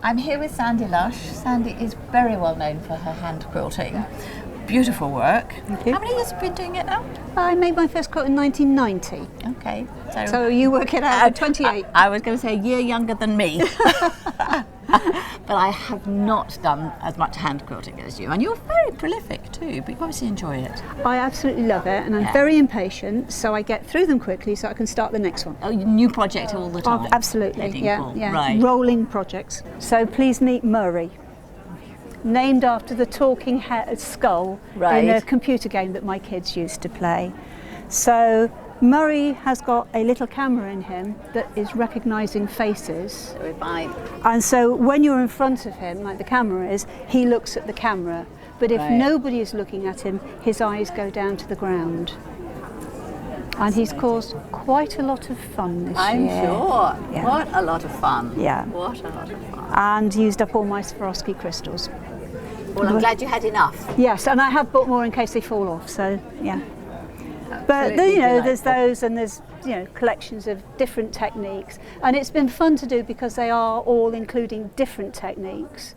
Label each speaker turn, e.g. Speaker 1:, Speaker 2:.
Speaker 1: I'm here with Sandi Lush. Sandi is very well known for her hand quilting. Beautiful work.
Speaker 2: Thank you.
Speaker 1: How many years have you been doing it now?
Speaker 2: I made my first quilt in 1990.
Speaker 1: Okay.
Speaker 2: So you work it out at 28.
Speaker 1: I was going to say a year younger than me. But I have not done as much hand quilting as you. And you're very prolific too, but you obviously enjoy it.
Speaker 2: I absolutely love it, and I'm very impatient, so I get through them quickly so I can start the next one.
Speaker 1: Oh, new project all the time?
Speaker 2: Absolutely, yeah.
Speaker 1: Right.
Speaker 2: Rolling projects. So please meet Murray, named after the talking skull in a computer game that my kids used to play. So Murray has got a little camera in him that is recognising faces. And so when you're in front of him, like the camera is, he looks at the camera. But if nobody is looking at him, his eyes go down to the ground. And he's caused quite a lot of fun this year.
Speaker 1: I'm sure.
Speaker 2: Yeah.
Speaker 1: What a lot of fun.
Speaker 2: Yeah.
Speaker 1: What a lot of fun.
Speaker 2: And used up all my Swarovski crystals.
Speaker 1: Well, I'm glad you had enough.
Speaker 2: Yes, and I have bought more in case they fall off, so yeah. But there's those, and there's collections of different techniques, and it's been fun to do because they are all including different techniques.